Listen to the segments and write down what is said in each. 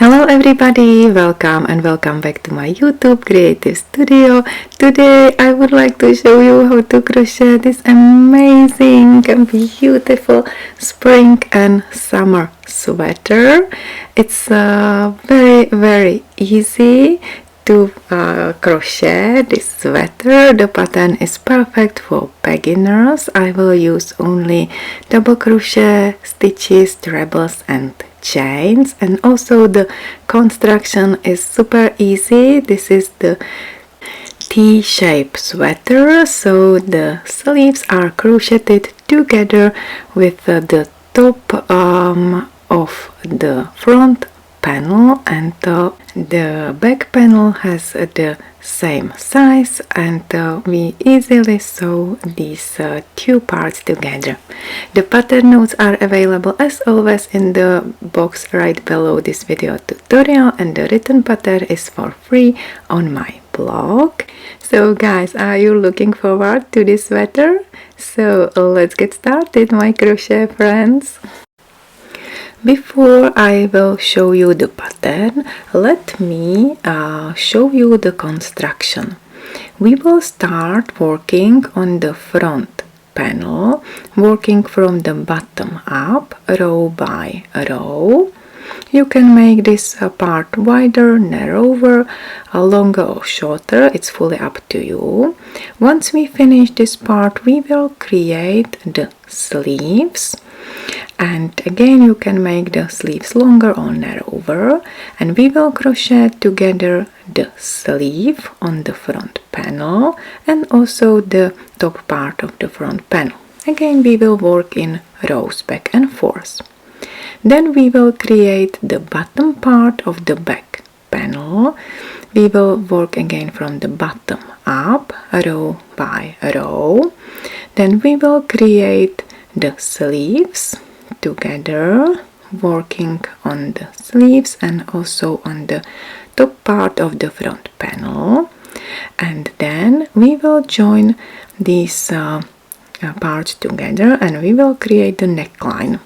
Hello everybody, welcome and welcome back to my YouTube creative studio. Today I would like to show you how to crochet this amazing and beautiful spring and summer sweater. It's very easy to crochet this sweater. The pattern is perfect for beginners. I will use only double crochet stitches, trebles and chains, and also the construction is super easy. This is the T-shape sweater, so the sleeves are crocheted together with the top of the front panel, and the back panel has the same size, and we easily sew these two parts together. The pattern notes are available as always in the box right below this video tutorial, and the written pattern is for free on my blog. So guys, are you looking forward to this sweater? So let's get started, my crochet friends. Before I will show you the pattern, let me show you the construction. We will start working on the front panel, working from the bottom up, row by row. You can make this part wider, narrower, longer or shorter, it's fully up to you. Once we finish this part, we will create the sleeves. And again, you can make the sleeves longer or narrower, and we will crochet together the sleeve on the front panel and also the top part of the front panel. Again, we will work in rows back and forth. Then we will create the bottom part of the back panel. We will work again from the bottom up, row by row. Then we will create the sleeves together, working on the sleeves and also on the top part of the front panel, and then we will join these parts together and we will create the neckline.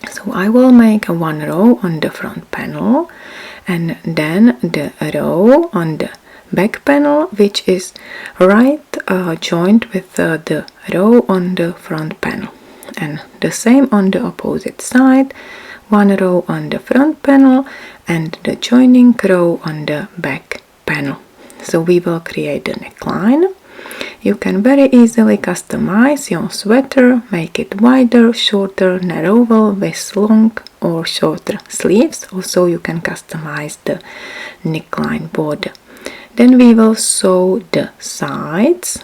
So I will make one row on the front panel and then the row on the back panel, which is right joined with the row on the front panel, and the same on the opposite side, one row on the front panel and the joining row on the back panel. So we will create the neckline. You can very easily customize your sweater, make it wider, shorter, narrower with long or shorter sleeves. Also you can customize the neckline border. Then we will sew the sides.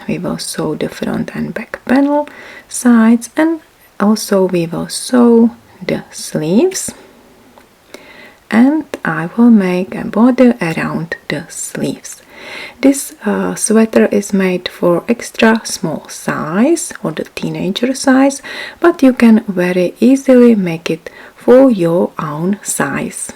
We will sew the front and back panel sides, and also we will sew the sleeves, and I will make a border around the sleeves. This sweater is made for extra small size or the teenager size, but you can very easily make it for your own size.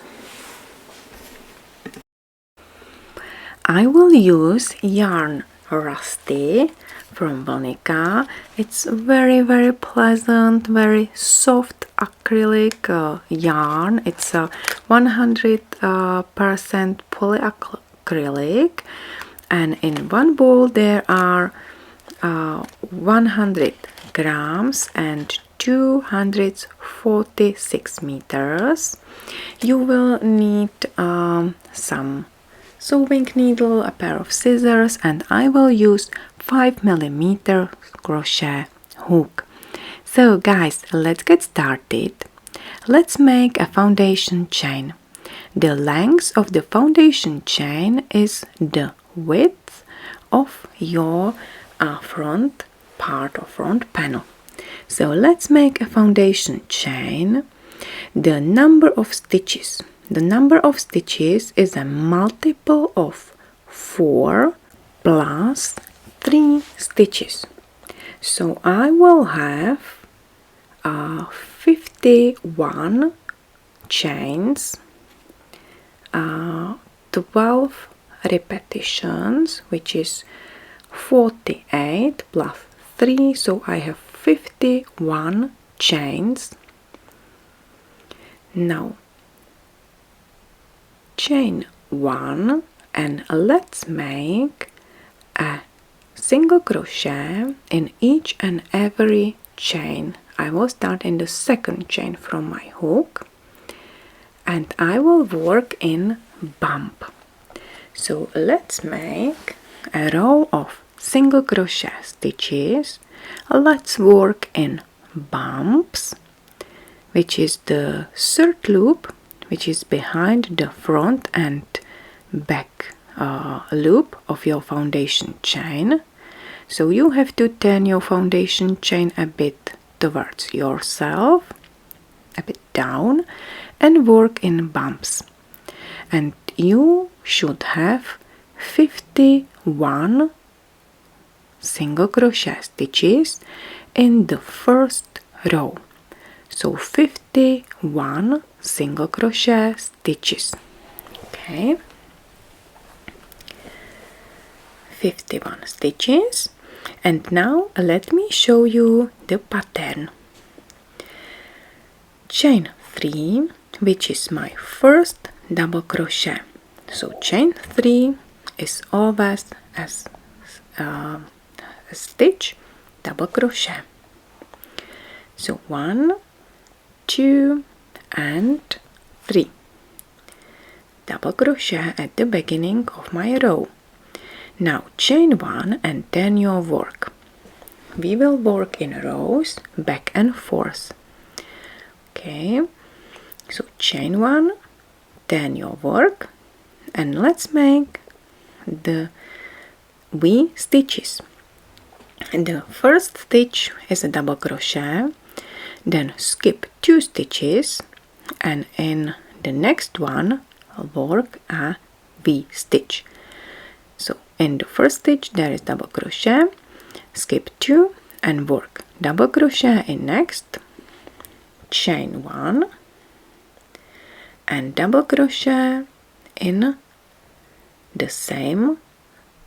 I will use yarn Rasty from Bonica. It's very pleasant, very soft acrylic yarn. It's a 100% polyacrylic, and in one bowl there are 100 grams and 246 meters. You will need some sewing needle, a pair of scissors, and I will use 5mm crochet hook. So guys, let's get started. Let's make a foundation chain. The length of the foundation chain is the width of your front part or front panel. So let's make a foundation chain. The number of stitches. The number of stitches is a multiple of 4 plus 3 stitches. So I will have 51 chains, 12 repetitions, which is 48 plus 3, so I have 51 chains. Now chain 1 and let's make a single crochet in each and every chain. I will start in the second chain from my hook and I will work in bump. So let's make a row of single crochet stitches. Let's work in bumps, which is the third loop, which is behind the front and back loop of your foundation chain. So you have to turn your foundation chain a bit towards yourself, a bit down, and work in bumps. And you should have 51 single crochet stitches in the first row. So 51 single crochet stitches. Okay, 51 stitches. And now let me show you the pattern. Chain 3, which is my first double crochet. So chain 3 is always as a stitch double crochet. So 1, 2 and 3 double crochet at the beginning of my row. Now chain 1 and turn your work. We will work in rows back and forth. Okay, so chain 1, turn your work, and let's make the V stitches. And the first stitch is a double crochet, then skip 2 stitches, and in the next one work a V stitch. So in the first stitch there is double crochet, skip 2 and work double crochet in next, chain 1 and double crochet in the same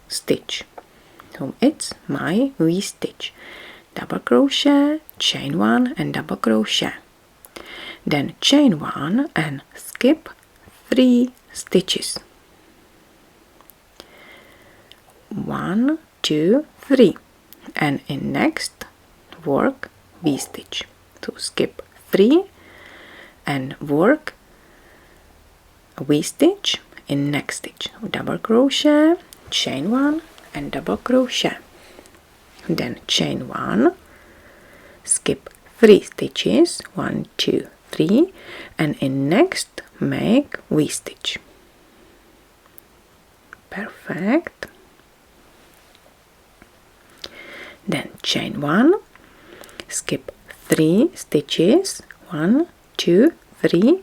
stitch. So it's my V stitch. Double crochet, chain 1 and double crochet. Then chain 1 and skip 3 stitches. 1, 2, 3, and in next work V stitch. So skip 3 and work a V stitch in next stitch. Double crochet, chain 1 and double crochet. Then chain 1, skip 3 stitches, 1, 2, 3, and in next make V stitch. Perfect. Then chain 1, skip 3 stitches, 1, 2, 3,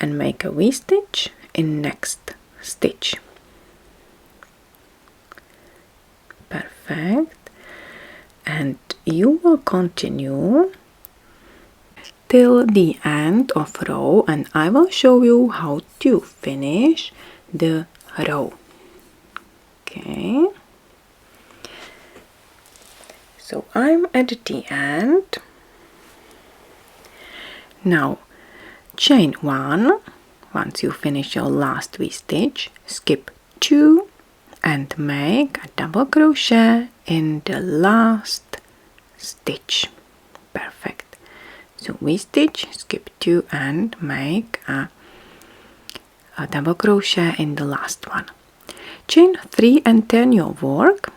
and make a V stitch in next stitch. Perfect. And you will continue till the end of row, and I will show you how to finish the row. Okay. So I'm at the end. Now chain 1, once you finish your last V stitch, skip 2 and make a double crochet in the last stitch. Perfect. So V stitch, skip 2 and make a double crochet in the last one. Chain 3 and turn your work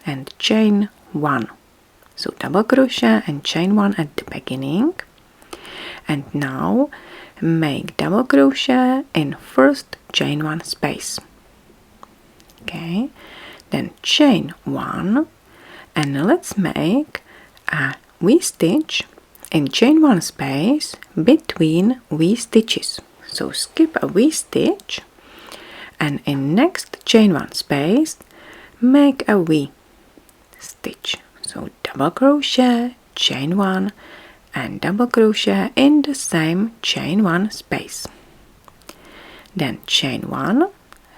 and chain 1. So double crochet and chain 1 at the beginning, and now make double crochet in first chain 1 space. Okay, then chain 1 and let's make a V stitch in chain 1 space between V stitches. So skip a V stitch and in next chain 1 space make a V stitch. So double crochet, chain 1 and double crochet in the same chain 1 space. Then chain 1,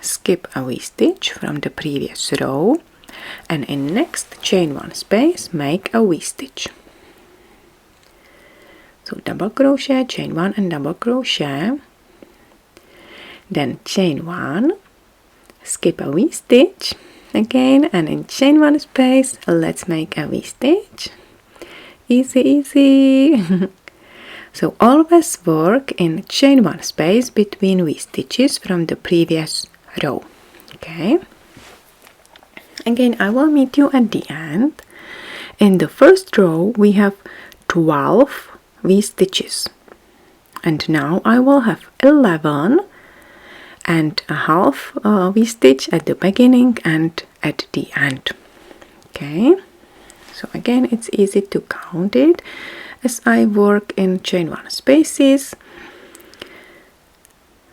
skip a V stitch from the previous row and in next chain 1 space make a V stitch. So double crochet, chain 1 and double crochet. then chain 1, skip a V-stitch again, and in chain 1 space let's make a V-stitch. Easy, easy. So always work in chain 1 space between V-stitches from the previous row. Okay, again I will meet you at the end. In the first row we have 12 V-stitches, and now I will have 11 and a half V-stitch at the beginning and at the end. Okay, so again it's easy to count it as I work in chain 1 spaces.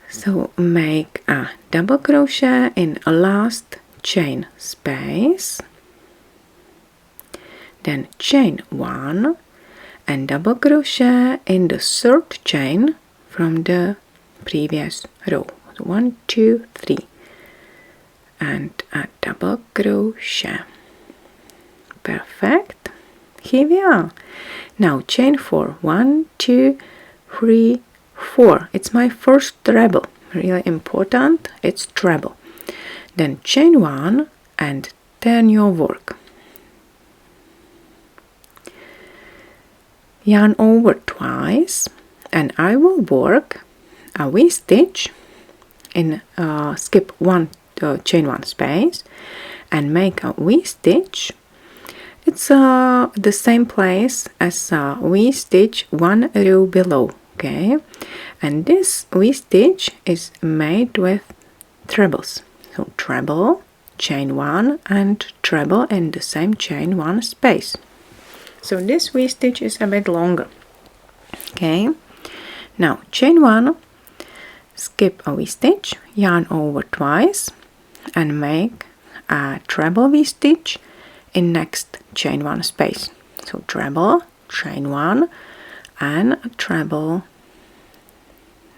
So make a double crochet in a last chain space, then chain 1 and double crochet in the third chain from the previous row. So 1, 2, 3, and a double crochet. Perfect. Here we are. Now chain 4, 1, 2, 3, 4. It's my first treble, really important. It's treble. Then chain 1 and turn your work. Yarn over twice, and I will work a V-stitch in skip one chain 1 space and make a V-stitch. It's the same place as V-stitch 1 row below. Okay, and this V-stitch is made with trebles. So treble, chain 1 and treble in the same chain 1 space. So this V-stitch is a bit longer. Okay, now chain 1, skip a V-stitch, yarn over twice and make a treble V-stitch in next chain 1 space. So treble, chain 1 and a treble.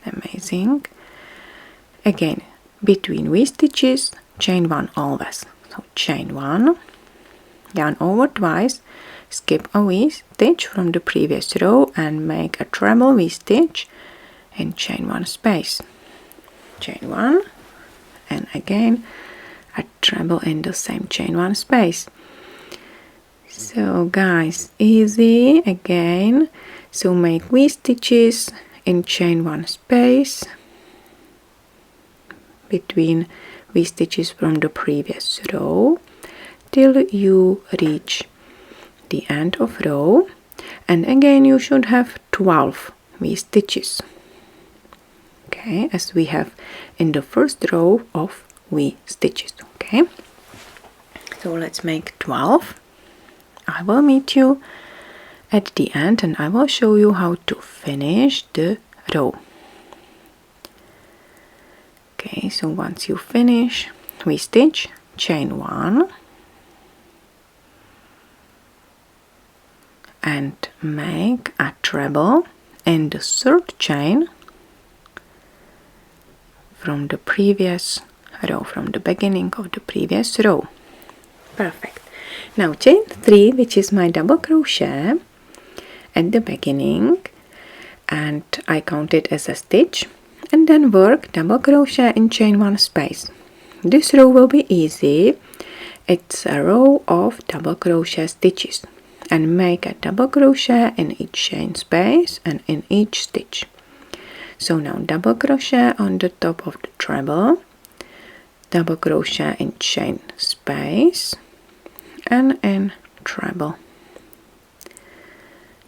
Amazing. Again between V-stitches, chain 1 always. So chain 1, yarn over twice, skip a V-stitch from the previous row and make a treble V-stitch in chain 1 space. Chain 1 and again a treble in the same chain 1 space. So guys, easy again. So make V-stitches in chain 1 space between V-stitches from the previous row till you reach the end of row, and again you should have 12 V-stitches. Okay, as we have in the first row of V-stitches. Okay, so let's make 12. I will meet you at the end and I will show you how to finish the row. Okay, so once you finish V-stitch, chain 1 and make a treble in the third chain from the previous row, from the beginning of the previous row. Perfect. Now chain 3, which is my double crochet at the beginning, and I count it as a stitch, and then work double crochet in chain 1 space. This row will be easy. It's a row of double crochet stitches, and make a double crochet in each chain space and in each stitch. So now double crochet on the top of the treble, double crochet in chain space and in treble,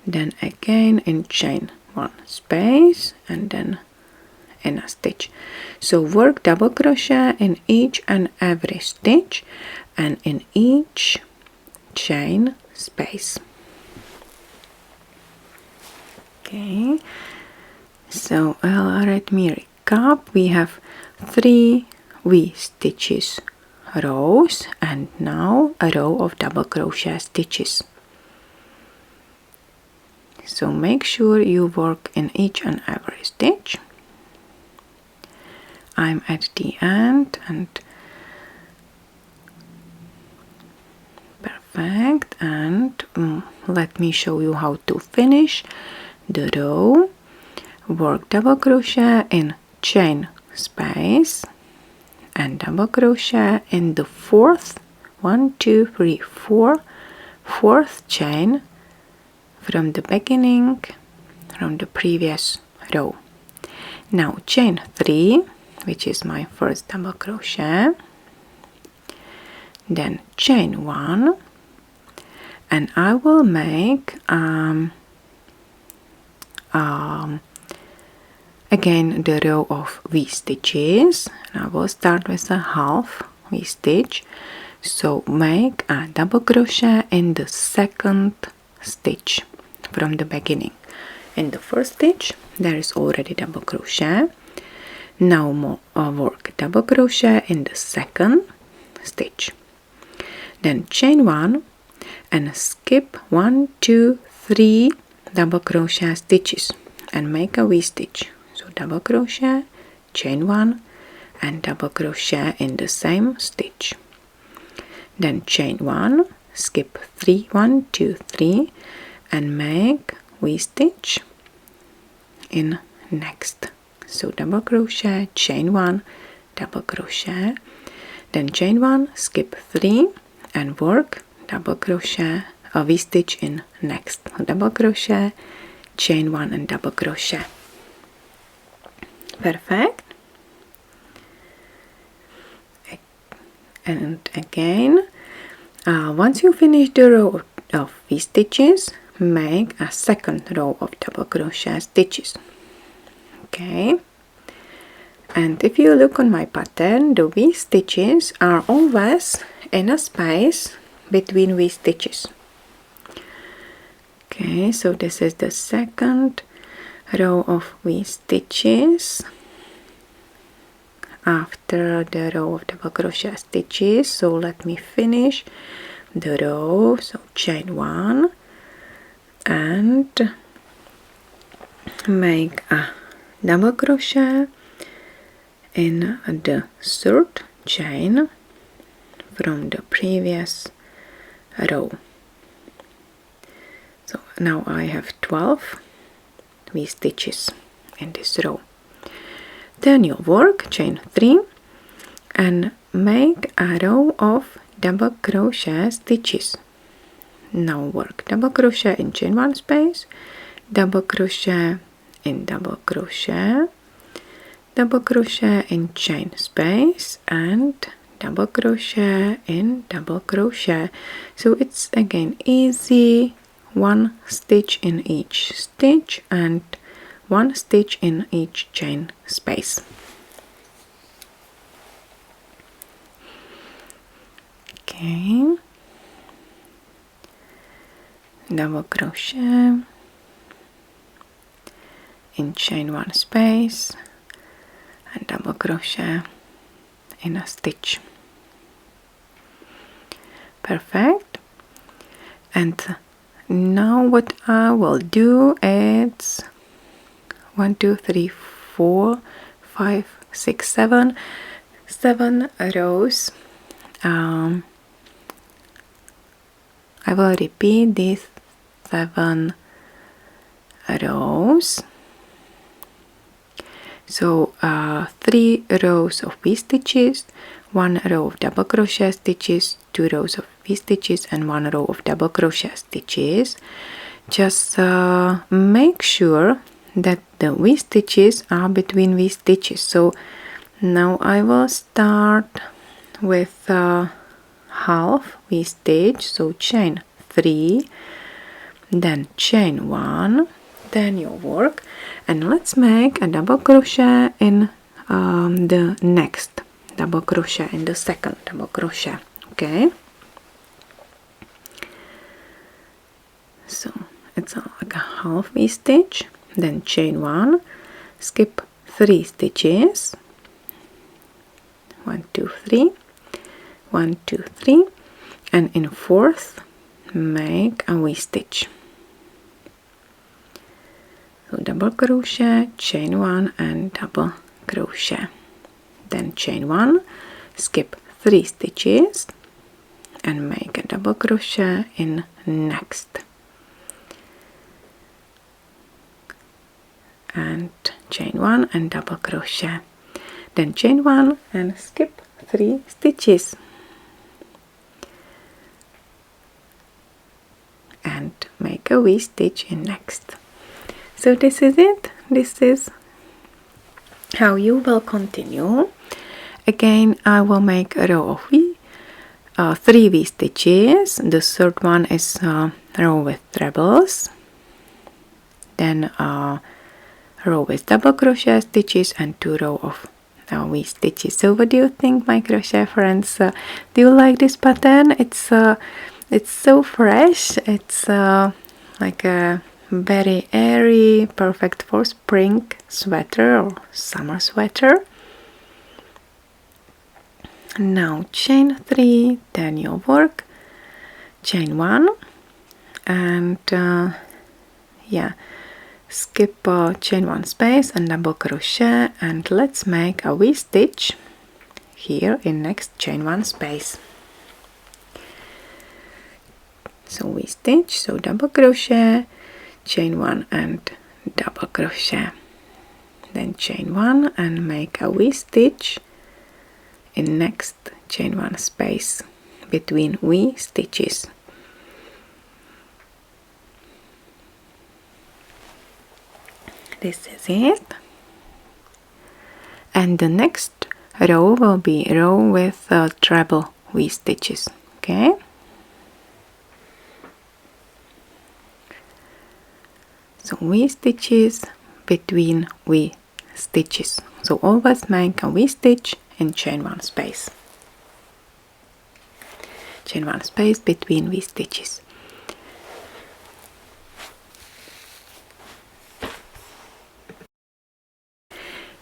then again in chain 1 space and then in a stitch. So work double crochet in each and every stitch and in each chain space. Okay, so let me recap. We have 3 V-stitches rows and now a row of double crochet stitches. So make sure you work in each and every stitch. I'm at the end and perfect, and let me show you how to finish the row. Work double crochet in chain space and double crochet in the fourth, 1 2 3 4, fourth chain from the beginning, from the previous row. Now chain 3, which is my first double crochet, then chain 1, and I will make again the row of V-stitches. I will start with a half V-stitch, so make a double crochet in the second stitch from the beginning. In the first stitch there is already double crochet. Now work double crochet in the second stitch, then chain 1 and skip 1 2 3 double crochet stitches and make a V-stitch. So double crochet, chain 1 and double crochet in the same stitch, then chain 1, skip 3 1 2 3 and make V-stitch in next. So double crochet, chain 1, double crochet, then chain 1, skip 3 and work double crochet, a V-stitch in next. Double crochet, chain 1 and double crochet. Perfect. And again, once you finish the row of V-stitches, make a second row of double crochet stitches. Okay, and if you look on my pattern, the V-stitches are always in a space between V-stitches. Okay, so this is the second row of V-stitches after the row of double crochet stitches. So let me finish the row. So chain 1 and make a double crochet in the third chain from the previous row. So now I have 12 V-stitches in this row. Then you work chain 3 and make a row of double crochet stitches. Now work double crochet in chain 1 space, double crochet in double crochet, double crochet in chain space and double crochet in double crochet. So it's again easy, one stitch in each stitch and one stitch in each chain space. Okay, double crochet in chain 1 space and double crochet in a stitch. Perfect. And now what I will do is 1 2 3 4 5 6 7 rows. I will repeat these 7 rows. So 3 rows of V-stitches, 1 row of double crochet stitches, 2 rows of V-stitches and 1 row of double crochet stitches. Just make sure that the V-stitches are between V-stitches. So now I will start with half V-stitch, so chain 3, then chain 1, then you work, and let's make a double crochet in the next double crochet, in the second double crochet. Okay, so it's like a half V-stitch, then chain 1, skip 3 stitches, 1 2 3, 1 2 3, and in fourth make a V-stitch. So double crochet, chain 1 and double crochet, then chain 1, skip 3 stitches and make a double crochet in next, and chain 1 and double crochet. then chain 1 and skip 3 stitches and make a V-stitch in next. So this is it. This is how you will continue. Again, I will make a row of 3 V-stitches. The third one is a row with trebles, then a row with double crochet stitches and 2 rows of V-stitches. So what do you think, my crochet friends? Do you like this pattern? It's so fresh. It's like a very airy, perfect for spring sweater or summer sweater. Now chain 3, then your work, chain 1 and yeah, skip chain 1 space and double crochet, and let's make a V-stitch here in next chain 1 space. So V-stitch, so double crochet, chain 1 and double crochet, then chain 1 and make a V-stitch in next chain 1 space between V-stitches. This is it. And the next row will be a row with treble V-stitches. Okay. So V-stitches between V-stitches. So always make a V-stitch in chain 1 space. Chain 1 space between V-stitches.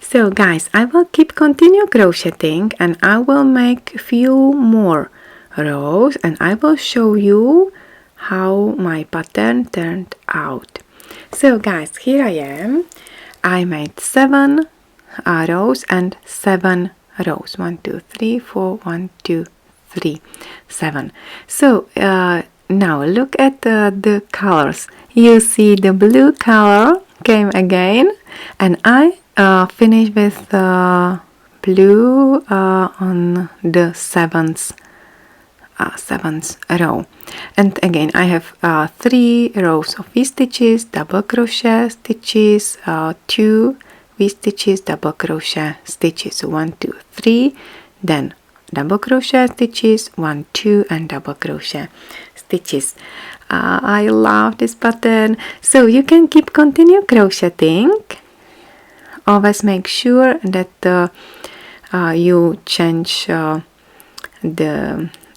So guys, I will continue crocheting and I will make few more rows and I will show you how my pattern turned out. So guys, here I am. I made 7 rows and 7 rows. 1 2 3 4 1 2 3 7. So now look at the colors. You see the blue color came again, and I finished with blue on the seventh row. And again I have 3 rows of V-stitches, double crochet stitches, 2 V-stitches, double crochet stitches. So 1 2 3, then double crochet stitches, 1 2 and double crochet stitches. I love this pattern. So you can continue crocheting. Always make sure that you change the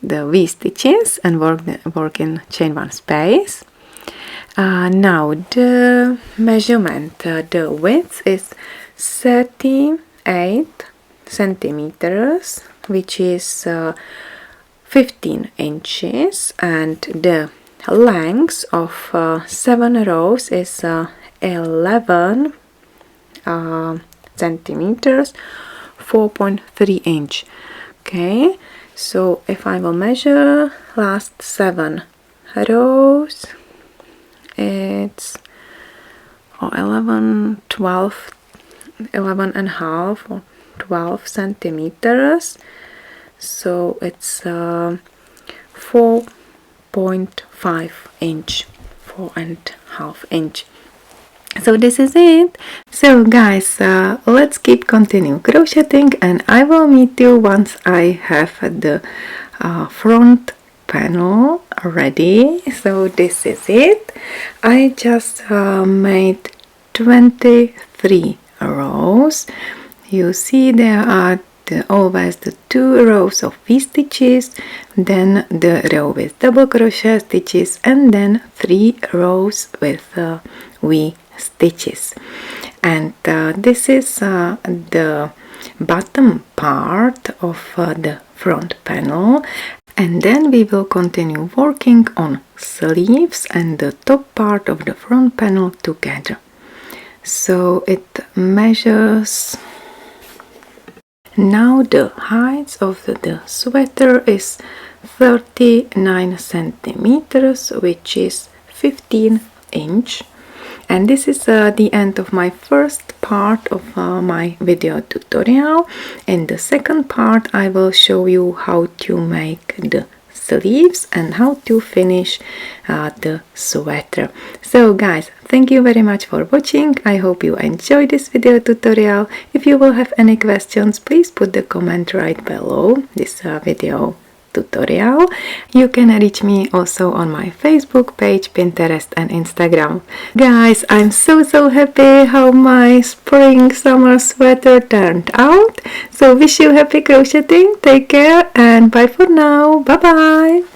V-stitches and work in chain 1 space. Now the measurement, the width is 38 centimeters, which is 15 inches, and the length of 7 rows is 11 centimeters, 4.3 inch. Okay, so if I will measure last 7 rows, it's 11 and a half or 12 centimeters, so it's 4.5 inch, 4.5 inch. So this is it. So guys, let's continue crocheting, and I will meet you once I have the front panel ready. So this is it. I just made 23 rows. You see there are always the 2 rows of V-stitches, then the row with double crochet stitches, and then 3 rows with V-stitches. And this is the bottom part of the front panel, and then we will continue working on sleeves and the top part of the front panel together. So it measures, now the height of the sweater is 39 centimeters, which is 15 inch. And this is the end of my first part of my video tutorial. In the second part I will show you how to make the sleeves and how to finish the sweater. So guys, thank you very much for watching. I hope you enjoyed this video tutorial. If you will have any questions, please put the comment right below this video tutorial. You can reach me also on my Facebook page, Pinterest and Instagram. Guys, I'm so happy how my spring summer sweater turned out. So wish you happy crocheting, take care and bye for now. Bye bye.